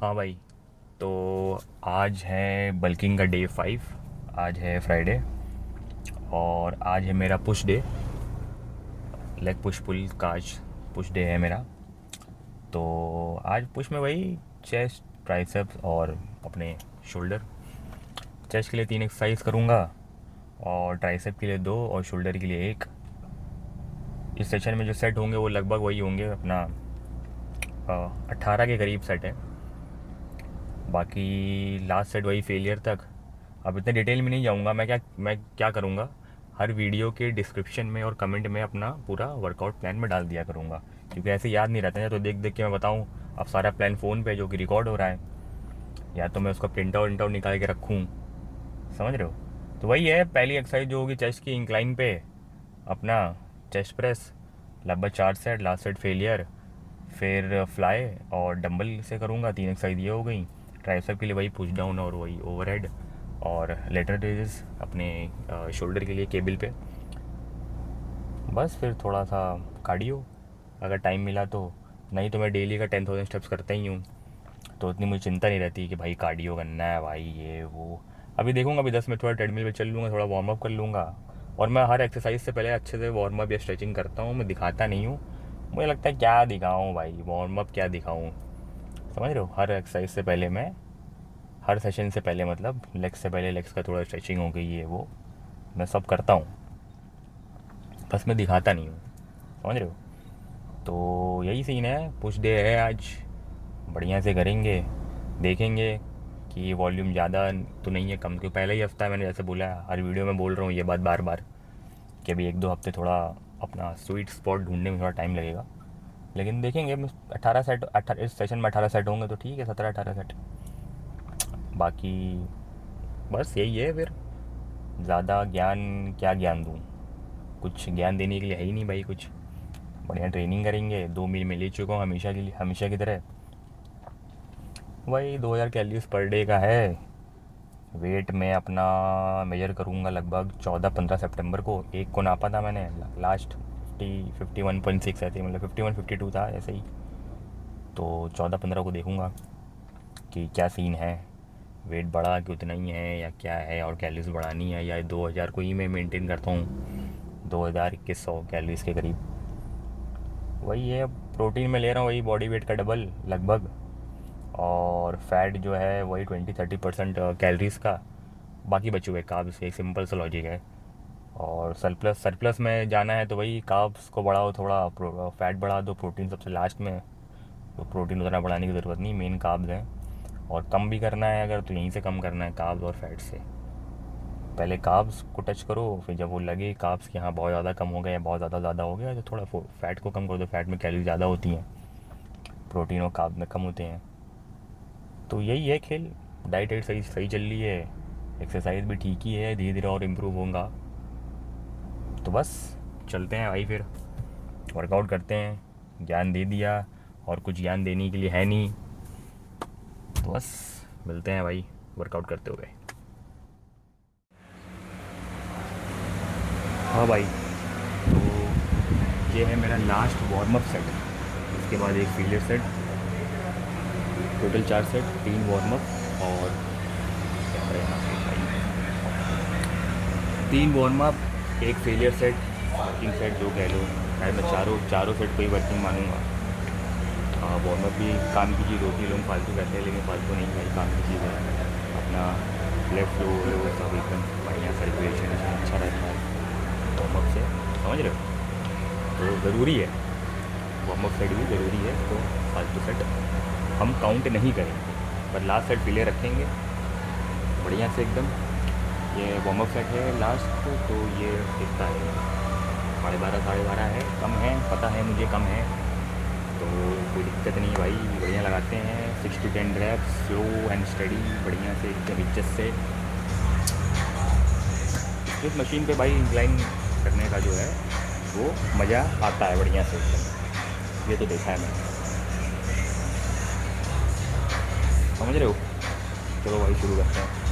हाँ भाई। तो आज है बल्किंग का डे 5। आज है फ्राइडे और आज है मेरा push day. Leg push pull का आज पुश डे है मेरा। तो आज पुश में वही चेस्ट, ट्राइसेप्स और अपने शोल्डर। चेस्ट के लिए 3 एक्सरसाइज करूँगा और ट्राइसेप के लिए 2 और शोल्डर के लिए 1। इस सेशन में जो सेट होंगे वो लगभग वही होंगे अपना 18 के करीब सेट है। बाकी लास्ट सेट वही फेलियर तक। अब इतने डिटेल में नहीं जाऊँगा। मैं क्या करूँगा, हर वीडियो के डिस्क्रिप्शन में और कमेंट में अपना पूरा वर्कआउट प्लान में डाल दिया करूँगा, क्योंकि ऐसे याद नहीं रहता है। तो देख देख के मैं बताऊँ, अब सारा प्लान फ़ोन पे जो कि रिकॉर्ड हो रहा है, या तो मैं उसका प्रिंट आउट निकाल के रखूँ। समझ रहे हो? तो वही है, पहली एक्सरसाइज जो होगी चेस्ट की इंक्लाइन पे, अपना चेस्ट प्रेस लगभग 4 सेट, लास्ट सेट फेलियर। फिर फ्लाई और डंबल से करूँगा, 3 एक्सरसाइज ये हो गई। ट्राइसेप के लिए वही पुश डाउन और वही ओवरहेड, और लेटर रेजेस अपने शोल्डर के लिए केबल पे। बस फिर थोड़ा सा कार्डियो अगर टाइम मिला तो। नहीं तो मैं डेली का 10,000 स्टेप्स करता ही हूँ, तो उतनी मुझे चिंता नहीं रहती कि भाई कार्डियो करना है भाई ये वो। अभी देखूँगा, अभी 10 मिनट थोड़ा ट्रेडमिल पे चल लूँगा, थोड़ा वार्म अप कर लूँगा। और मैं हर एक्सरसाइज से पहले अच्छे से वार्म अप या स्ट्रेचिंग करता हूँ, मैं दिखाता नहीं हूँ। मुझे लगता है क्या दिखाऊँ भाई, वार्म अप क्या दिखाऊँ। समझ रहे हो? हर एक्सरसाइज से पहले मैं, हर सेशन से पहले मतलब लेग्स से पहले लेग्स का थोड़ा स्ट्रेचिंग हो गई, ये वो मैं सब करता हूँ, बस मैं दिखाता नहीं हूँ। समझ रहे हो? तो यही सीन है, पुश डे है आज। बढ़िया से करेंगे, देखेंगे कि वॉल्यूम ज़्यादा तो नहीं है, कम। क्योंकि पहले ही हफ्ता मैंने जैसे बोला है, हर वीडियो में बोल रहा हूँ ये बात बार बार, कि अभी 1-2 हफ्ते थोड़ा अपना स्वीट स्पॉट ढूंढने में थोड़ा टाइम लगेगा। लेकिन देखेंगे। 18 सेट, 18 इस सेशन में 18 सेट होंगे तो ठीक है, 17-18 सेट। बाकी बस यही है फिर। ज़्यादा ज्ञान क्या ज्ञान दूँ? कुछ ज्ञान देने के लिए है ही नहीं भाई कुछ। बढ़िया ट्रेनिंग करेंगे, 2 मील में ले चुका हूँ हमेशा के लिए, हमेशा की तरह। वही 2000 कैलोरीज पर डे का है। वेट में अपना मेजर करूँगा लगभग 14-15 सितंबर को। एक को नापा था मैंने लास्ट, 51.6 ऐसे ही, मतलब 51-52 था ऐसे ही। तो 14-15 को देखूँगा कि क्या सीन है, वेट बढ़ा कि उतना ही है या क्या है, और कैलोरीज बढ़ानी है या 2000 को ही मैं मेंटेन करता हूँ, 2100 कैलोरीज के करीब। वही है, प्रोटीन में ले रहा हूँ वही बॉडी वेट का डबल लगभग, और फैट जो है वही 20-30% कैलोरीज का। बाकी बचे हुए कार्ब्स, एक सिंपल सा लॉजिक है। और सरप्लस सरप्लस में जाना है तो वही कार्ब्स को बढ़ाओ थोड़ा, फैट बढ़ा दो, प्रोटीन सबसे लास्ट में। तो प्रोटीन उतना बढ़ाने की ज़रूरत नहीं, मेन कार्ब्स हैं। और कम भी करना है अगर, तो यहीं से कम करना है कार्ब्स और फैट से। पहले कार्ब्स को टच करो, फिर जब वो लगे कार्ब्स कि हाँ बहुत ज़्यादा कम हो गया या बहुत ज़्यादा हो गया, तो थोड़ा फैट को कम कर दो। फैट में कैलोरी ज़्यादा होती हैं, प्रोटीन और कार्ब में कम होते हैं। तो यही है खेल। डाइट वाइट सही सही चल रही है, एक्सरसाइज भी ठीक ही है, धीरे धीरे और इम्प्रूव होगा। तो बस चलते हैं भाई फिर, वर्कआउट करते हैं। ज्ञान दे दिया, और कुछ ज्ञान देने के लिए है नहीं। तो बस मिलते हैं भाई वर्कआउट करते हुए। हाँ भाई। तो ये है मेरा लास्ट वार्म अप सेट। इसके बाद एक filial set, total 4 set, 3 warm up और कैमरा यहाँ पे भाई, 3 वार्म अप, एक फेलियर सेट, वर्किंग सेट जो कह लो। शायद मैं चारों चारों सेट को ही वर्किंग मानूंगा। वार्म अप भी काम की चीज़ होती है, लोग फालतू कहते हैं, लेकिन फालतू नहीं भाई, काम की चीज़ है। अपना ब्लड फ्लो वो सब एकदम बढ़िया, सर्कुलेशन अच्छा रहता है वार्म अप से। समझ रहे हो? तो ज़रूरी है, वार्म अप सेट भी ज़रूरी है। तो फालतू सेट हम काउंट नहीं करेंगे, पर लास्ट सेट प्ले रखेंगे बढ़िया से एकदम। ये वार्म अप सेट है लास्ट, तो ये कितना है, 12:30 12:30 है। कम है, पता है मुझे कम है, तो कोई दिक्कत नहीं है भाई, बढ़िया लगाते हैं। 6 to 10 reps, slow and study, बढ़िया से एकदम इज्जत से। इस मशीन पे भाई इंक्लाइन करने का जो है वो मज़ा आता है बढ़िया से एकदम, ये तो देखा है मैंने। समझ रहे हो? चलो भाई शुरू करते हैं।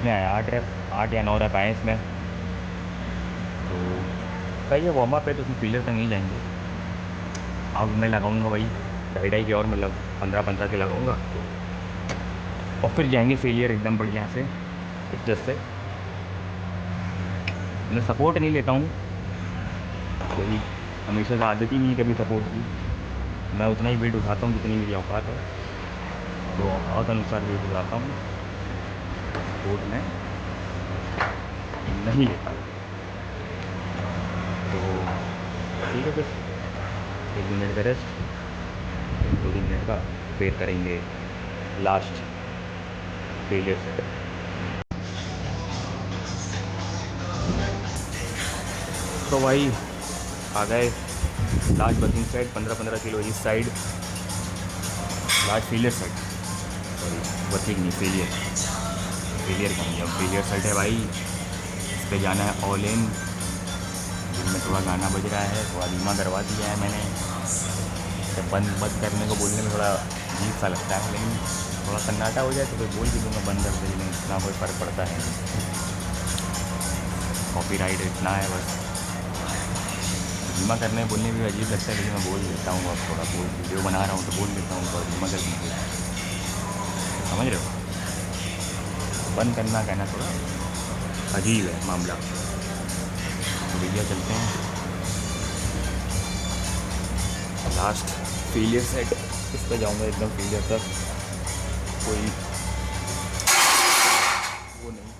इसमें आया 8 या 9 रैप आए इसमें। तो भाई ये वार्म अप है तो उसमें फेलियर तक नहीं जाएंगे। अब मैं लगाऊंगा भाई ढाई के और मतलब 15 के लगाऊंगा और फिर जाएंगे फेलियर एकदम बढ़िया से। जैसे मैं सपोर्ट नहीं लेता हूँ, कोई हमेशा से आदत ही नहीं है कभी सपोर्ट की। मैं उतना ही वेट उठाता हूँ जितनी मेरी औकात है, तो औकात अनुसार वेट उठाता हूँ, सपोर्ट में नहीं लेता। तो ठीक है, फिर 1 मिनट का रेस्ट, 2-3 मिनट का, फिर करेंगे लास्ट फेलियर सेट। तो भाई आ गए लास्ट बर्किंग सेट, 15-15 किलो इस side, last failure set. Sorry working नहीं, फेलियर, फेलियर कहेंगे अब, फेलियर सेट है भाई। इस पर जाना है ऑल इन। जिनमें थोड़ा गाना बज रहा है, थोड़ा धीमा करवा दिया है मैंने। तो बंद बंद करने को बोलने में थोड़ा अजीब सा लगता है, लेकिन थोड़ा सन्नाटा हो जाए तो फिर बोल भी दूँगा बंद कर दे, लेकिन इतना कोई फ़र्क पड़ता है नहीं। कॉपीराइट इतना है बस, धीमा करने बोलने भी अजीब लगता है, लेकिन मैं बोल देता हूँ। अब थोड़ा बोल, वीडियो बना रहा हूँ तो बोल देता हूँ, थोड़ा धीमा कर दीजिए, समझ रहे हो। बंद करना कहना थोड़ा अजीब है मामला। तो भैया चलते हैं लास्ट फेलियर सेट, इस पर जाऊँगा एकदम फेलियर तक, कोई वो नहीं,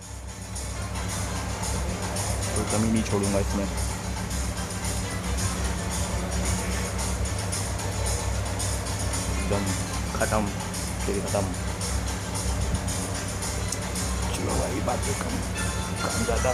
कोई कमी नहीं छोड़ूंगा इसमें। एकदम ख़त्म, फिर ख़त्म। चलो भाई बातें कम कम ज़्यादा।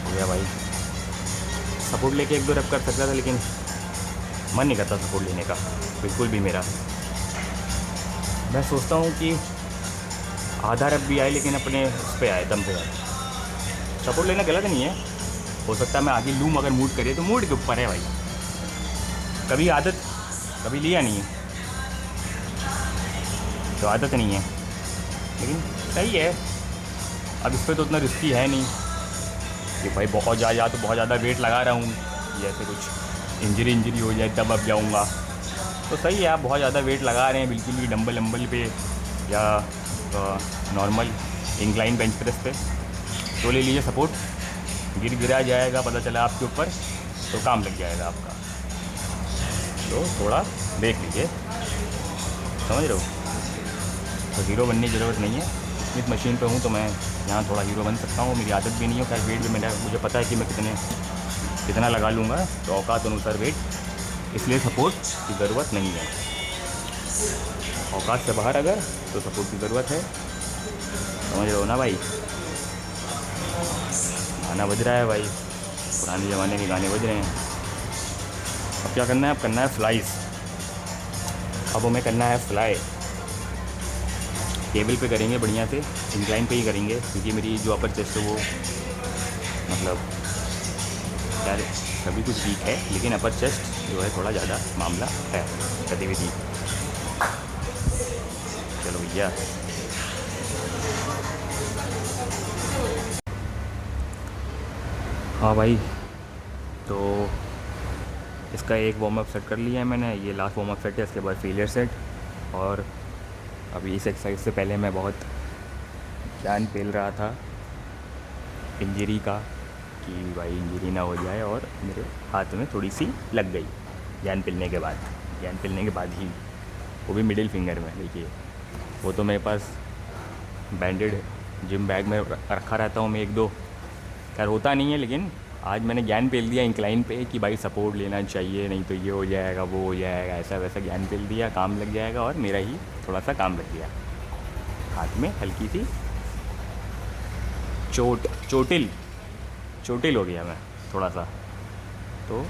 हो गया भाई, सपोर्ट लेके 1-2 रैप कर सकता था, लेकिन मन नहीं करता सपोर्ट लेने का बिल्कुल भी मेरा। मैं सोचता हूँ कि आधा रैप भी आए लेकिन अपने उस पर आए, दम पे आए। सपोर्ट लेना गलत नहीं है, हो सकता है मैं आगे लूँ अगर मूड करे तो, मूड के ऊपर है भाई। कभी आदत कभी लिया नहीं है तो आदत नहीं है, लेकिन सही है। अब इस पर तो उतना रिस्की है नहीं कि भाई बहुत ज़्यादा, तो बहुत ज़्यादा वेट लगा रहा हूँ, जैसे कुछ इंजरी हो जाए तब अब जाऊँगा। तो सही है, आप बहुत ज़्यादा वेट लगा रहे हैं बिल्कुल भी डंबल पे या नॉर्मल इंक्लाइन बेंच प्रेस पे, तो ले लीजिए सपोर्ट। गिरा जाएगा, पता चला आपके ऊपर, तो काम लग जाएगा आपका। तो थोड़ा देख लीजिए, समझ रहे हो। तो हीरो बनने की ज़रूरत नहीं है। स्मिथ मशीन पे हूँ तो मैं यहाँ थोड़ा हीरो बन सकता हूँ, मेरी आदत भी नहीं है। खैर वेट भी मुझे पता है कि मैं कितना लगा लूँगा, तो औकात अनुसार वेट, इसलिए सपोर्ट की ज़रूरत नहीं है। औकात से बाहर अगर तो सपोर्ट की ज़रूरत है, समझ रहे हो ना भाई। गाना बज रहा है भाई, पुराने ज़माने के गाने बज रहे हैं। अब क्या करना है, अब करना है फ्लाइज। अब हमें करना है फ्लाई, केबल पे करेंगे बढ़िया से, इंक्लाइन पे ही करेंगे, क्योंकि मेरी जो अपर चेस्ट है वो मतलब यार सभी कुछ वीक है, लेकिन अपर चेस्ट जो है थोड़ा ज़्यादा मामला है गतिविधि। चलो भैया हाँ भाई, तो इसका एक वार्म अप सेट कर लिया है मैंने, ये लास्ट वार्म अप सेट है, इसके बाद फेलियर सेट। और अभी इस एक्सरसाइज से पहले मैं बहुत जान पेल रहा था इंजरी का, कि भाई इंजरी ना हो जाए, और मेरे हाथ में थोड़ी सी लग गई ज्ञान पिलने के बाद। ज्ञान पिलने के बाद ही, वो भी मिडिल फिंगर में। देखिए, वो तो मेरे पास बैंडेड जिम बैग में रखा रहता हूँ मैं, एक दो, खैर होता नहीं है, लेकिन आज मैंने ज्ञान पेल दिया इंक्लाइन पे कि भाई सपोर्ट लेना चाहिए, नहीं तो ये हो जाएगा वो हो जाएगा, ऐसा वैसा ज्ञान पेल दिया, काम लग जाएगा। और मेरा ही थोड़ा सा काम लग गया, हाथ में हल्की सी चोटिल चोटिल हो गया मैं थोड़ा सा, तो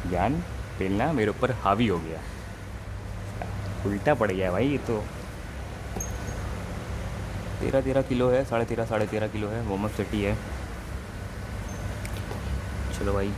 ज्ञान पेलना मेरे ऊपर हावी हो गया, उल्टा पड़ गया भाई। ये तो 13 किलो है, 13.5 किलो है, वार्म अप सेट ही है। चलो भाई,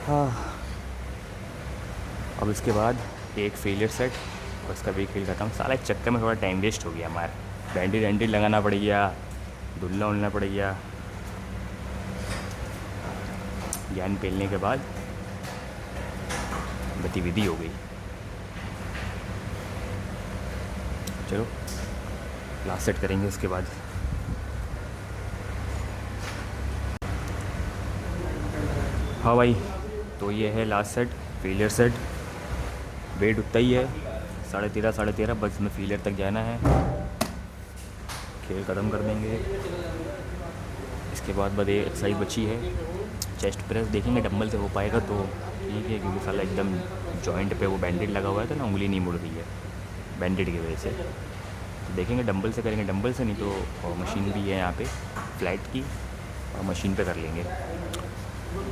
हाँ, अब इसके बाद एक फेलियर सेट और इसका भी खेल खत्म। साला इस चक्कर में थोड़ा टाइम वेस्ट हो गया हमारा, बैंडेड वैंडेड लगाना पड़ गया, धुलना उलना पड़ गया। ज्ञान पेलने के बाद गतिविधि हो गई। चलो लास्ट सेट करेंगे उसके बाद। हाँ भाई, तो ये है last set, failure set. Weight उतना ही है, 13.5 बस में फेलियर तक जाना है, खेल ख़त्म कर देंगे। इसके बाद बस एक एक्सरसाइज बची है, चेस्ट प्रेस। देखेंगे डंबल से हो पाएगा तो ठीक है, क्योंकि साला एकदम जॉइंट पे वो बैंडेड लगा हुआ है, तो ना उंगली नहीं मुड़ रही है बैंडेड की वजह से। तो देखेंगे डंबल से करेंगे, डंबल से नहीं तो मशीन भी है यहाँ पे फ्लैट की, और मशीन पे कर लेंगे।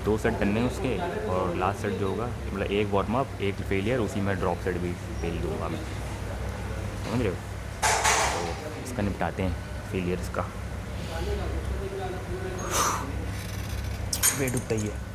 2 सेट करने हैं उसके, और लास्ट सेट जो होगा, मतलब एक वार्म अप एक फेलियर, उसी में ड्रॉप सेट भी फेल दूँगा मैं, समझ रहे हो। तो इसका निपटाते हैं फेलियर्स का। वेट उतना ही है।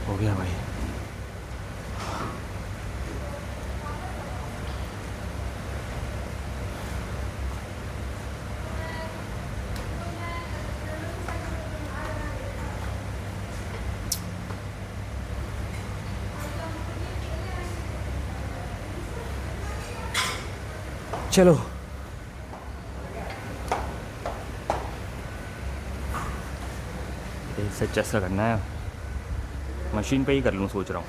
हो गया भाई। चलो इससे चेस्ट का करना है, मशीन पे ही कर लूँ सोच रहा हूँ।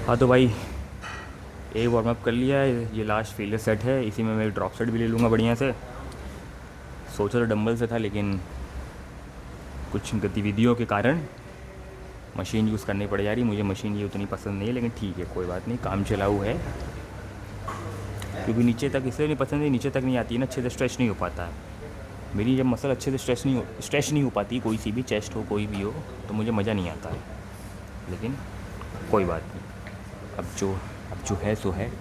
हाँ तो भाई एक वार्म अप कर लिया है, ये लास्ट फेलियर सेट है, इसी में मैं ड्रॉप सेट भी ले लूँगा बढ़िया से। सोचा तो डंबल से था लेकिन कुछ गतिविधियों के कारण मशीन यूज़ करनी पड़ जा रही। मुझे मशीन ये उतनी पसंद नहीं है लेकिन ठीक है कोई बात नहीं, काम चलाऊ है। क्योंकि नीचे तक इसलिए नहीं पसंद है, नीचे तक नहीं आती है ना, अच्छे से स्ट्रेच नहीं हो पाता है। मेरी जब मसल अच्छे से स्ट्रेच नहीं हो पाती, कोई सी भी चेस्ट हो कोई भी हो, तो मुझे मज़ा नहीं आता है। लेकिन कोई बात नहीं, अब जो है सो है।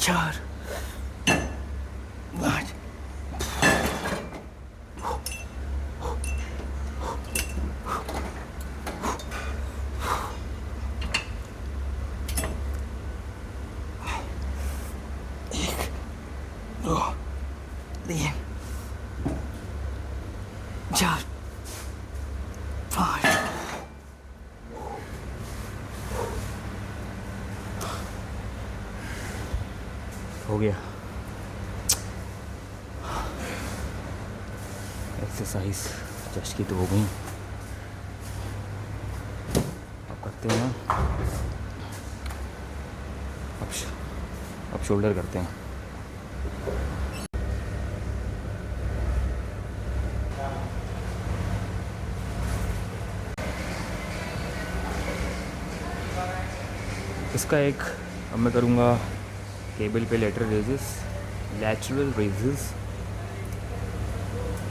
चार पाँच एक दो तीन चार पाँच हो गया। एक्सरसाइज चेस्ट की तो हो गई, अब करते हैं ना, अब शोल्डर करते हैं। इसका एक अब मैं करूँगा केबल पे लैटरल रेजेस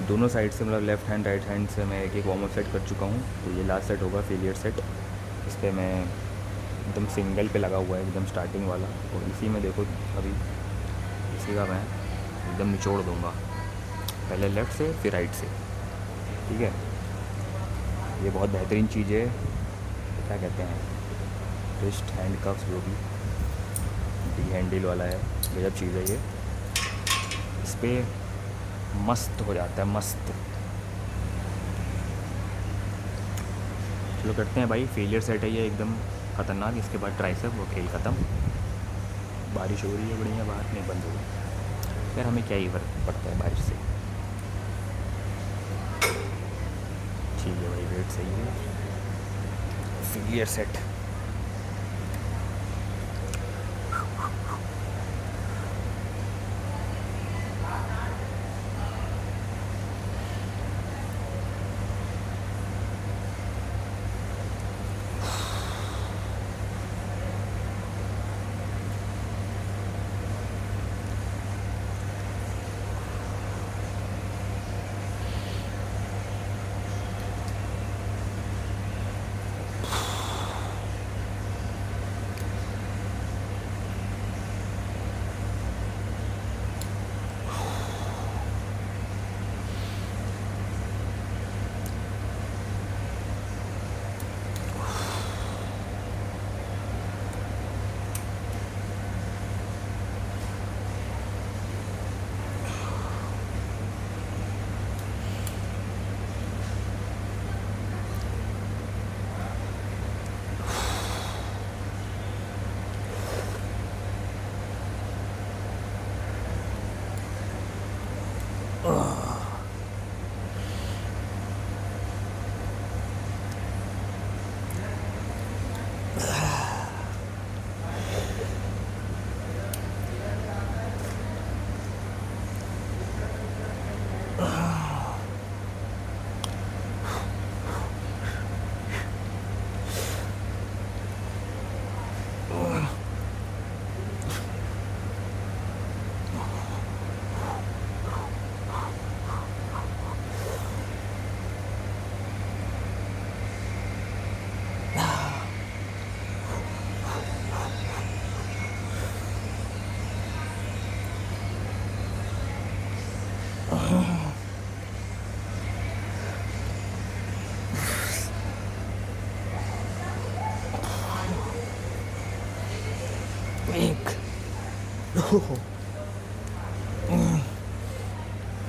दोनों साइड से, मतलब लेफ़्ट हैंड राइट हैंड से मैं एक वार्म अप सेट कर चुका हूँ। तो ये लास्ट सेट होगा फेलियर सेट। इस पर मैं एकदम सिंगल पे लगा हुआ है, एकदम स्टार्टिंग वाला, और इसी में देखो अभी इसी का मैं एकदम निचोड़ दूँगा, पहले लेफ़्ट से फिर राइट से। ठीक है, ये बहुत बेहतरीन चीज़ है, क्या कहते हैं, रिस्ट हैंड कफ्स जो भी डी हैंडल वाला है, गजब चीज़ है ये। इस पर मस्त हो जाता है, मस्त। चलो करते हैं भाई, फेलियर सेट है ये एकदम ख़तरनाक। इसके बाद ट्राइसेप, वो खेल ख़त्म। बारिश हो रही है बढ़िया बाहर, नहीं बंद हो गई यार, हमें क्या ही फर्क पड़ता है बारिश से। ठीक है भाई, वेट सही है। फेलियर सेट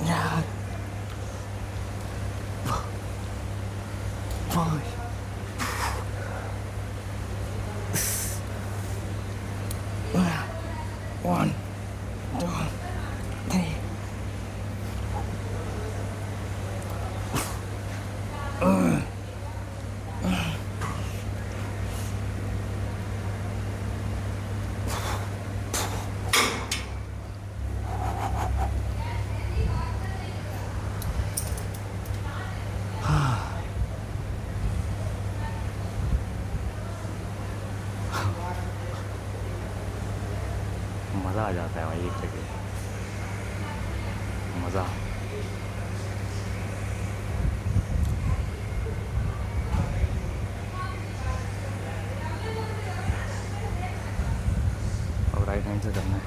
यार 1 2 3 मज़ा आ जाता है भाई एक जगह, मज़ा। अब राइट हैंड से करना है,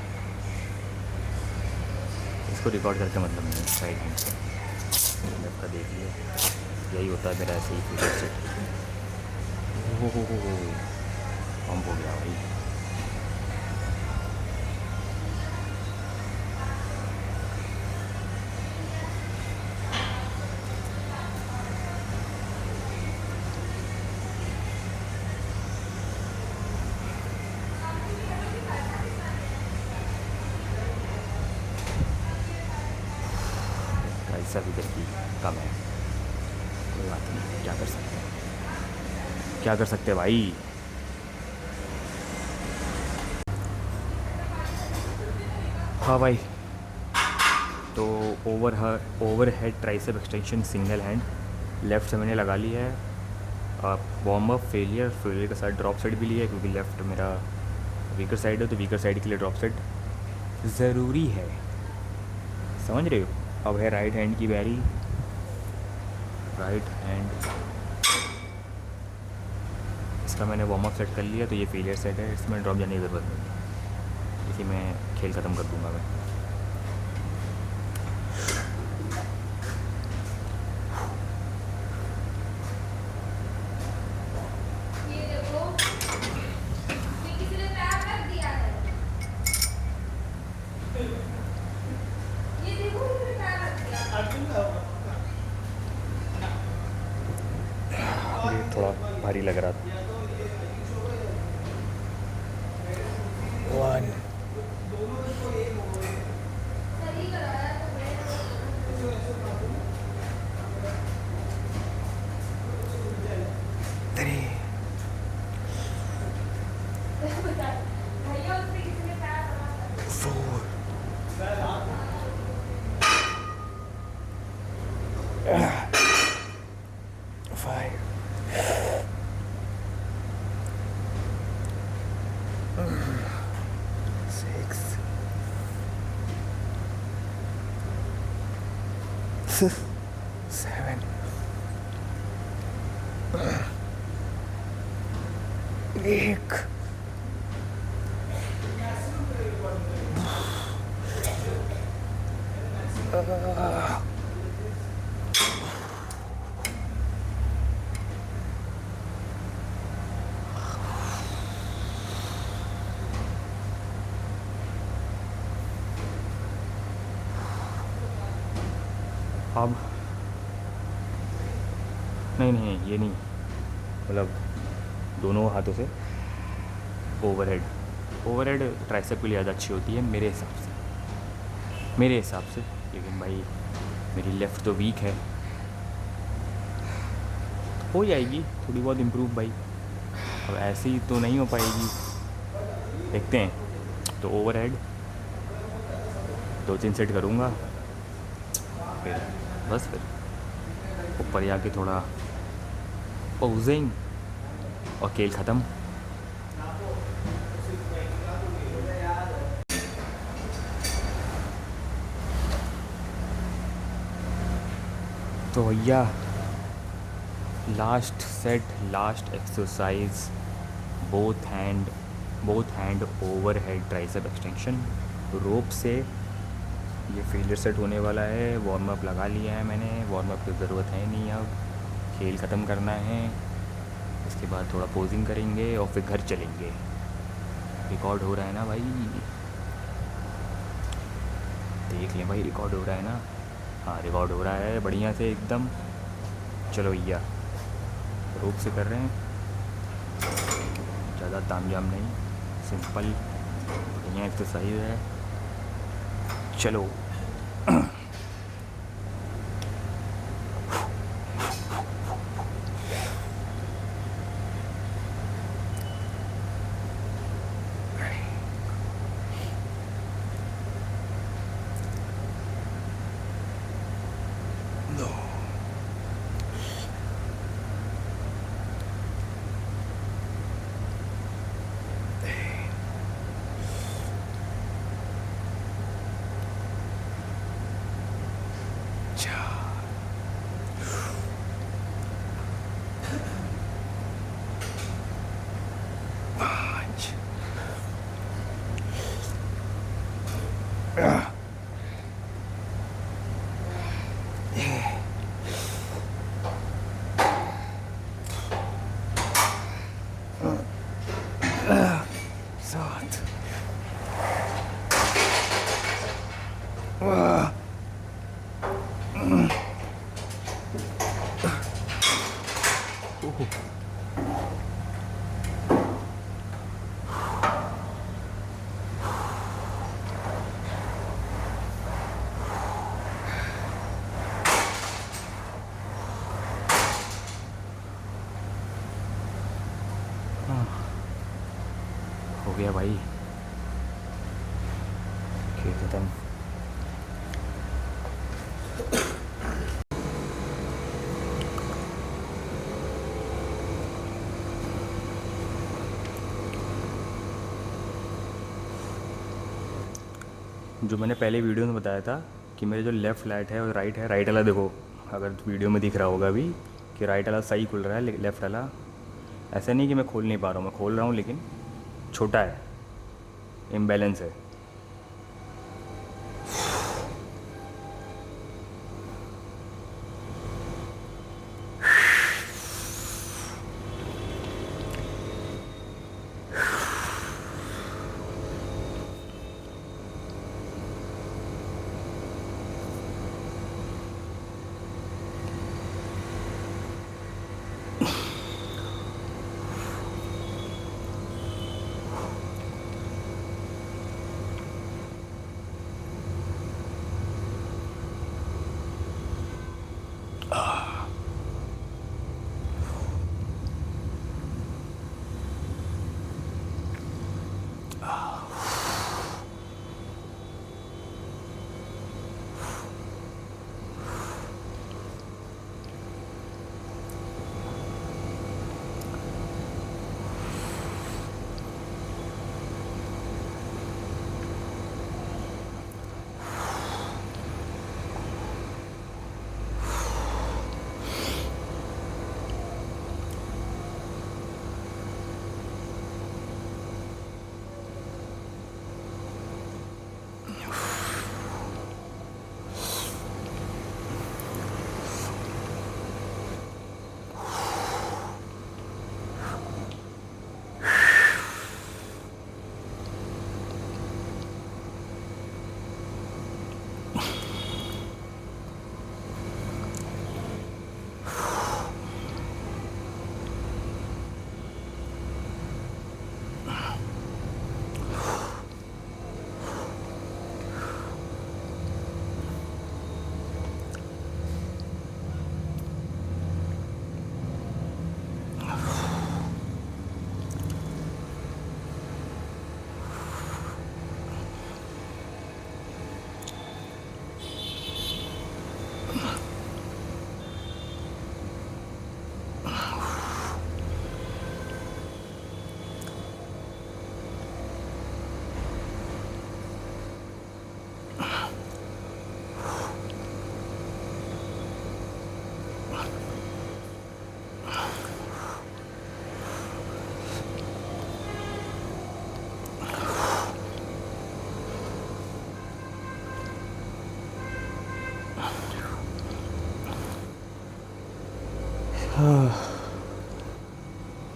इसको रिकॉर्ड करके मतलब नहीं है। राइट हैंड से लेफ्ट का देख लिया, यही होता है मेरा ऐसे ही फिगर से। हो पंप हो गया भाई। कैसा भी करके कम है, कोई बात नहीं, क्या कर सकते हैं, क्या कर सकते हैं भाई। हाँ भाई, तो over head tricep extension single hand left से मैंने लगा लिया है। वार्म अप फेलियर के साथ ड्रॉप साइड भी लिया है, क्योंकि लेफ़्ट मेरा वीकर साइड है, तो वीकर साइड के लिए ड्रॉप साइड ज़रूरी है, समझ रहे हो। अब है राइट हैंड की बारी। राइट हैंड इसका मैंने वार्म अप सेट कर लिया, तो ये फेलियर सेट है, इसमें ड्रॉप जाने की ज़रूरत नहीं, इसी में खेल ख़त्म कर दूंगा मैं। ये थोड़ा भारी लग रहा था। 1 3 4 5 6 7 1 अब नहीं ये नहीं, मतलब दोनों हाथों से ओवरहेड ट्राइसेप के लिए ज़्यादा अच्छी होती है मेरे हिसाब से, लेकिन भाई मेरी लेफ़्ट तो वीक है, हो जाएगी थोड़ी बहुत इम्प्रूव भाई, अब ऐसे ही तो नहीं हो पाएगी, देखते हैं। तो ओवरहेड 2-3 सेट करूँगा, फिर बस फिर ऊपर जाके थोड़ा पोजिंग और खेल ख़त्म। तो भैया last set, last exercise, both hand over head tricep extension rope से। ये फेलियर सेट होने वाला है, वार्म अप लगा लिया है मैंने, वार्म अप की ज़रूरत है नहीं, अब खेल ख़त्म करना है, इसके बाद थोड़ा पोजिंग करेंगे और फिर घर चलेंगे। रिकॉर्ड हो रहा है ना भाई, देख लें भाई, रिकॉर्ड हो रहा है ना? हाँ रिकॉर्ड हो रहा है बढ़िया से एकदम। चलो भैया, रूप से कर रहे हैं, ज़्यादा तामझाम नहीं, सिंपल बढ़िया एक्सरसाइज है। चलो सात। हो गया भाई, खेल खत्म। जो मैंने पहले वीडियो में बताया था कि मेरे जो लेफ़्ट लाइट है और राइट है, राइट वाला देखो, अगर वीडियो में दिख रहा होगा अभी कि राइट वाला सही खुल रहा है, लेफ़्ट वाला ऐसा नहीं कि मैं खोल नहीं पा रहा हूँ, मैं खोल रहा हूँ लेकिन छोटा है, इम्बैलेंस है।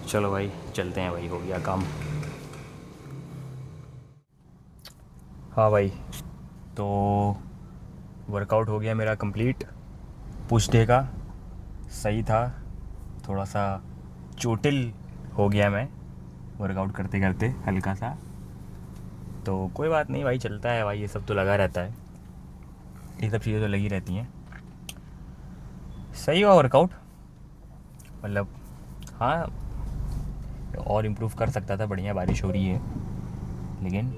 चलो भाई चलते हैं भाई, हो गया काम। हाँ भाई, तो वर्कआउट हो गया मेरा कंप्लीट। पुश डे का सही था, थोड़ा सा चोटिल हो गया मैं वर्कआउट करते करते हल्का सा। तो कोई बात नहीं भाई, चलता है भाई, ये सब तो लगा रहता है, ये सब चीज़ें तो लगी रहती हैं। सही हुआ वर्कआउट, मतलब हाँ, और इम्प्रूव कर सकता था, बढ़िया बारिश हो रही है, लेकिन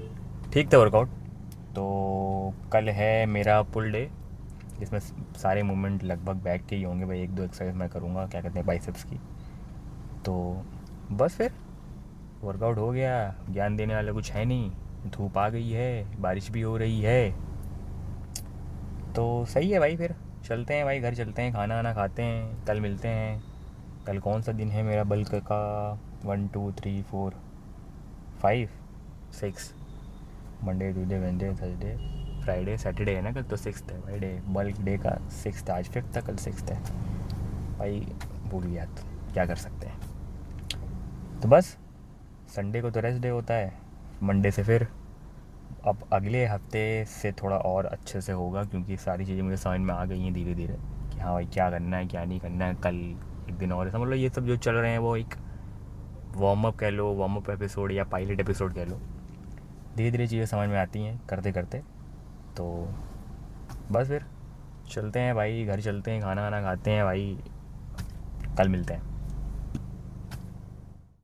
ठीक था वर्कआउट। तो कल है मेरा पुल डे, जिसमें सारे मूवमेंट लगभग बैक के ही होंगे भाई, एक दो एक्सरसाइज मैं करूँगा, क्या कहते हैं, बाइसेप्स की। तो बस फिर वर्कआउट हो गया, ज्ञान देने वाला कुछ है नहीं, धूप आ गई है, बारिश भी हो रही है, तो सही है भाई। फिर चलते हैं भाई, घर चलते हैं, खाना वाना खाते हैं, कल मिलते हैं। कल कौन सा दिन है मेरा बल्क का? 1 2 3 4 5 6, Monday Tuesday Wednesday Thursday Friday Saturday है ना कल, तो 6 है भाई डे, बल्क डे का 6, आज 5 था, कल 6 है भाई, भूल गया तो क्या कर सकते हैं। तो बस संडे को तो रेस्ट डे होता है, मंडे से फिर अब अगले हफ्ते से थोड़ा और अच्छे से होगा, क्योंकि सारी चीज़ें मुझे समझ में आ गई हैं धीरे धीरे कि हाँ भाई क्या करना है क्या नहीं करना है। कल एक दिन और समझ लो, ये सब जो चल रहे हैं वो एक वार्म अप कह लो, वार्म अप एपिसोड या पायलट एपिसोड कह लो, धीरे धीरे चीज़ें समझ में आती हैं करते करते। तो बस फिर चलते हैं भाई, घर चलते हैं, खाना वाना खाते हैं भाई, कल मिलते हैं।